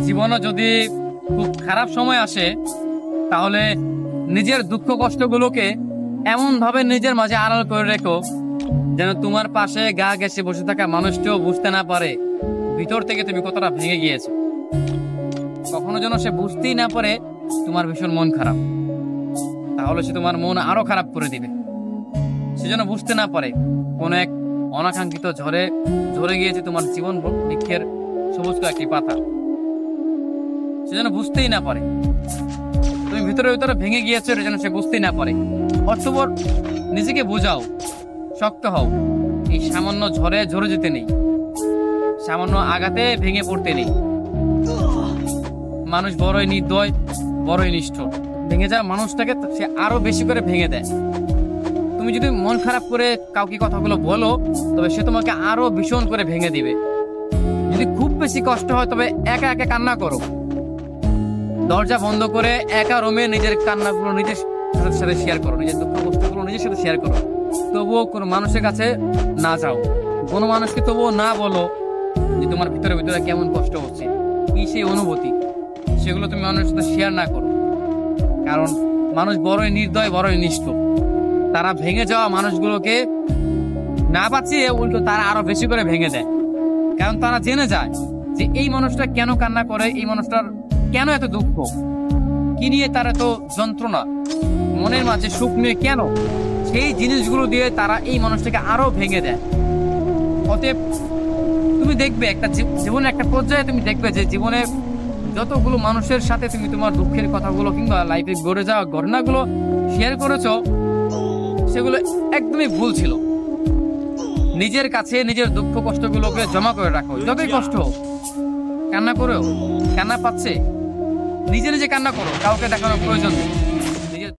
জীবনে যদি খুব খারাপ সময় আসে তাহলে নিজের দুঃখ কষ্টগুলোকে এমন ভাবে নিজের মাঝে আড়াল করে রেখো যেন তোমার পাশে গা ঘেঁষে বসে থাকা মানুষটিও বুঝতে না পারে ভিতর থেকে তুমি কতটা ভেঙে গিয়েছো। কখনো যেন সে বুঝতেই না পারে তোমার ভীষণ মন খারাপ, তাহলে সে তোমার মন আরো খারাপ করে দিবে। সে যেন বুঝতে না পারে কোন এক অনাকাঙ্ক্ষিত ঝড়ে ঝরে গিয়েছে তোমার জীবন বৃক্ষের সবুজ কয়েকটি পাতা। সে যেন বুঝতেই না পারে তুমি ভিতরে ভিতরে ভেঙে গিয়েছো, এটা যেন সে বুঝতেই না পারে। অতঃপর নিজেকে বোঝাও, শক্ত হও। এই সামান্য ঝড়ে ঝরে যেতে নেই, সামান্য আঘাতে ভেঙে পড়তে নেই। মানুষ বড়ই নির্দয়, বড়ই নিষ্ঠুর। ভেঙে যাওয়া মানুষটাকে সে আরো বেশি করে ভেঙে দেয়। তুমি যদি মন খারাপ করে কাউকে কথাগুলো বলো তবে সে তোমাকে আরো ভীষণ করে ভেঙে দিবে। যদি খুব বেশি কষ্ট হয় তবে একা একা কান্না করো, দরজা বন্ধ করে একা রুমে নিজের কান্নাগুলো নিজের সাথে শেয়ার করো, নিজের দুঃখ কষ্টগুলো নিজের সাথে শেয়ার করো। তবুও কোনো মানুষের কাছে না যাও, কোনো মানুষকে তবুও না বলো যে তোমার ভিতরে ভিতরে কেমন কষ্ট হচ্ছে, কি সেই অনুভূতি, সেগুলো তুমি মানুষের সাথে শেয়ার না করো। কারণ মানুষ বড়ই নির্দয়, বড়ই নিষ্ঠুর। তারা ভেঙে যাওয়া মানুষগুলোকে না বাঁচিয়ে উল্টো তারা আরো বেশি করে ভেঙে দেয়। কারণ তারা জেনে যায় যে এই মানুষটা কেন কান্না করে, এই মানুষটার কেন এত দুঃখ, কি নিয়ে তার এত যন্ত্রণা, মনের মাঝে সুখ নিয়ে কেন, সেই জিনিসগুলো দিয়ে তারা এই মানুষটাকে আরো ভেঙে দেয়। অতএব তুমি দেখবে একটা জীবনে একটা পর্যায়ে তুমি দেখবে যে জীবনে যতগুলো মানুষের সাথে তুমি তোমার দুঃখের কথাগুলো কিংবা লাইফে গড়ে যাওয়া ঘটনাগুলো শেয়ার করেছো সেগুলো একদমই ভুল ছিল। নিজের কাছে নিজের দুঃখ কষ্টগুলোকে জমা করে রাখো, যতই কষ্ট হোক। কান্না করেও কান্না পাচ্ছে নিজে নিজে কান্না করো, কাউকে দেখানোর প্রয়োজন নেই।